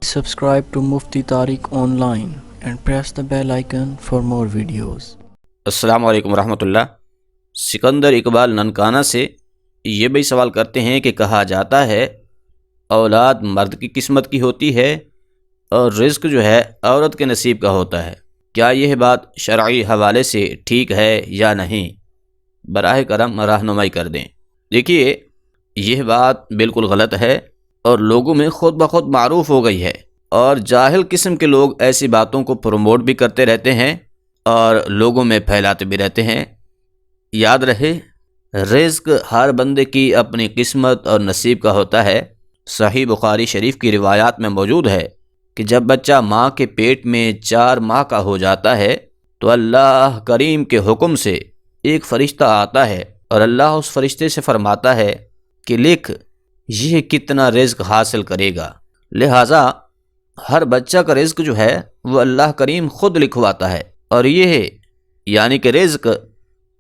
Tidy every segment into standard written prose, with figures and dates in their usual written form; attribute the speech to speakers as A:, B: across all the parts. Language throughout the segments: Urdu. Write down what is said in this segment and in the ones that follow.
A: Subscribe to Mufti Tariq Online and press the bell icon for more videos.
B: السلام علیکم ورحمۃ اللہ۔ سکندر اقبال ننکانہ سے یہ بھی سوال کرتے ہیں کہ کہا جاتا ہے اولاد مرد کی قسمت کی ہوتی ہے اور رزق جو ہے عورت کے نصیب کا ہوتا ہے، کیا یہ بات شرعی حوالے سے ٹھیک ہے یا نہیں؟ براہ کرم رہنمائی کر دیں۔ دیکھیے، یہ بات بالکل غلط ہے اور لوگوں میں خود بخود معروف ہو گئی ہے، اور جاہل قسم کے لوگ ایسی باتوں کو پروموٹ بھی کرتے رہتے ہیں اور لوگوں میں پھیلاتے بھی رہتے ہیں۔ یاد رہے، رزق ہر بندے کی اپنی قسمت اور نصیب کا ہوتا ہے۔ صحیح بخاری شریف کی روایات میں موجود ہے کہ جب بچہ ماں کے پیٹ میں 4 ماہ کا ہو جاتا ہے تو اللہ کریم کے حکم سے ایک فرشتہ آتا ہے اور اللہ اس فرشتے سے فرماتا ہے کہ لکھ یہ کتنا رزق حاصل کرے گا۔ لہٰذا ہر بچہ کا رزق جو ہے وہ اللہ کریم خود لکھواتا ہے، اور یہ یعنی کہ رزق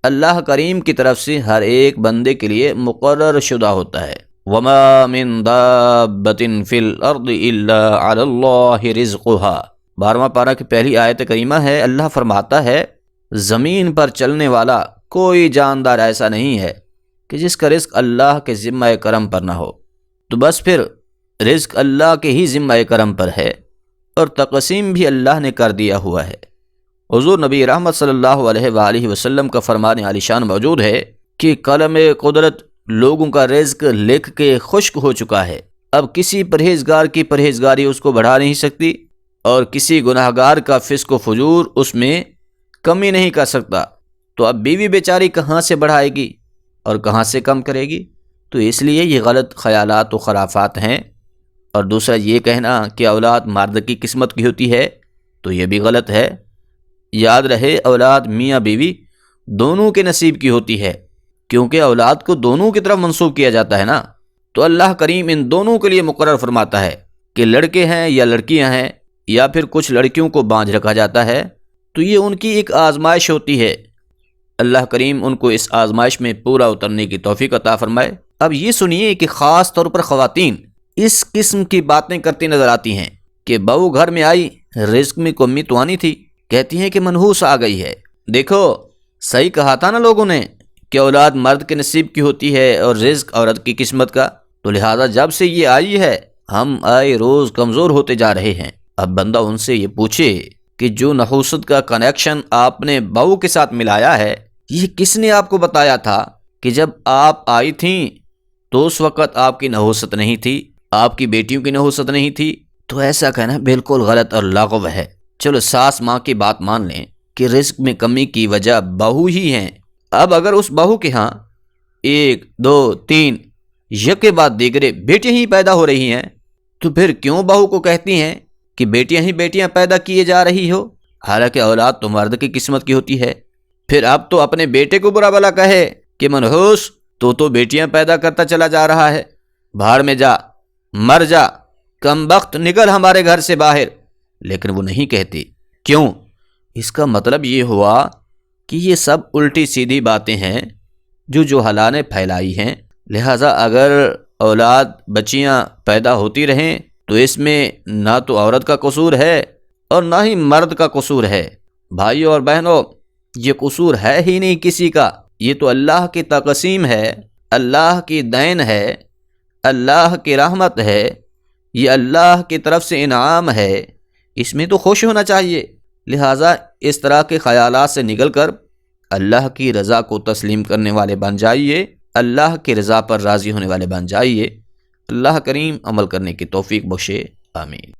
B: اللہ کریم کی طرف سے ہر ایک بندے کے لیے مقرر شدہ ہوتا ہے۔ وَمَا مِن دَابَّةٍ فِي الْأَرْضِ إِلَّا عَلَى اللَّهِ رِزْقُهَا 12واں پارہ کی پہلی آیت کریمہ ہے۔ اللہ فرماتا ہے زمین پر چلنے والا کوئی جاندار ایسا نہیں ہے کہ جس کا رزق اللہ کے ذمہ کرم پر نہ ہو، تو بس پھر رزق اللہ کے ہی ذمہ کرم پر ہے اور تقسیم بھی اللہ نے کر دیا ہوا ہے۔ حضور نبی رحمت صلی اللہ علیہ وآلہ وسلم کا فرمان عالی شان موجود ہے کہ قلم قدرت لوگوں کا رزق لکھ کے خشک ہو چکا ہے، اب کسی پرہیزگار کی پرہیزگاری اس کو بڑھا نہیں سکتی اور کسی گناہگار کا فسق و فجور اس میں کمی نہیں کر سکتا، تو اب بیوی بیچاری کہاں سے بڑھائے گی اور کہاں سے کم کرے گی؟ تو اس لیے یہ غلط خیالات و خرافات ہیں۔ اور دوسرا یہ کہنا کہ اولاد مرد کی قسمت کی ہوتی ہے تو یہ بھی غلط ہے۔ یاد رہے، اولاد میاں بیوی دونوں کے نصیب کی ہوتی ہے، کیونکہ اولاد کو دونوں کی طرف منسوب کیا جاتا ہے نا، تو اللہ کریم ان دونوں کے لیے مقرر فرماتا ہے کہ لڑکے ہیں یا لڑکیاں ہیں، یا پھر کچھ لڑکیوں کو بانجھ رکھا جاتا ہے، تو یہ ان کی ایک آزمائش ہوتی ہے۔ اللہ کریم ان کو اس آزمائش میں پورا اترنے کی توفیق عطا فرمائے۔ اب یہ سنیے کہ خاص طور پر خواتین اس قسم کی باتیں کرتی نظر آتی ہیں کہ بہو گھر میں آئی، رزق میں کمی تو آنی تھی، کہتی ہیں کہ منحوس آ گئی ہے۔ دیکھو، صحیح کہا تھا نا لوگوں نے کہ اولاد مرد کے نصیب کی ہوتی ہے اور رزق عورت کی قسمت کا، تو لہٰذا جب سے یہ آئی ہے ہم آئے روز کمزور ہوتے جا رہے ہیں۔ اب بندہ ان سے یہ پوچھے کہ جو نحوست کا کنیکشن آپ نے بہو کے ساتھ ملایا ہے، یہ کس نے آپ کو بتایا تھا کہ جب آپ آئی تھیں تو اس وقت آپ کی نحوست نہیں تھی، آپ کی بیٹیوں کی نحوست نہیں تھی؟ تو ایسا کہنا بالکل غلط اور لاغو ہے۔ چلو ساس ماں کی بات مان لیں کہ رزق میں کمی کی وجہ بہو ہی ہیں، اب اگر اس بہو کے ہاں 1 2 3 یک کے بعد دیگرے بیٹیاں ہی پیدا ہو رہی ہیں، تو پھر کیوں بہو کو کہتی ہیں کہ بیٹیاں ہی بیٹیاں پیدا کیے جا رہی ہو، حالانکہ اولاد تو مرد کی قسمت کی ہوتی ہے؟ پھر اب تو اپنے بیٹے کو برا بھلا کہے کہ منحوس تو بیٹیاں پیدا کرتا چلا جا رہا ہے، بھاڑ میں جا، مر جا، کم بخت، نکل ہمارے گھر سے باہر، لیکن وہ نہیں کہتی۔ کیوں؟ اس کا مطلب یہ ہوا کہ یہ سب الٹی سیدھی باتیں ہیں جو حلا نے پھیلائی ہیں، لہٰذا اگر اولاد بچیاں پیدا ہوتی رہیں تو اس میں نہ تو عورت کا قصور ہے اور نہ ہی مرد کا قصور ہے۔ بھائیوں اور بہنوں، یہ قصور ہے ہی نہیں کسی کا، یہ تو اللہ کی تقسیم ہے، اللہ کی دین ہے، اللہ کی رحمت ہے، یہ اللہ کی طرف سے انعام ہے، اس میں تو خوش ہونا چاہیے۔ لہٰذا اس طرح کے خیالات سے نکل کر اللہ کی رضا کو تسلیم کرنے والے بن جائیے، اللہ کی رضا پر راضی ہونے والے بن جائیے۔ اللہ کریم عمل کرنے کی توفیق بخشے، آمین۔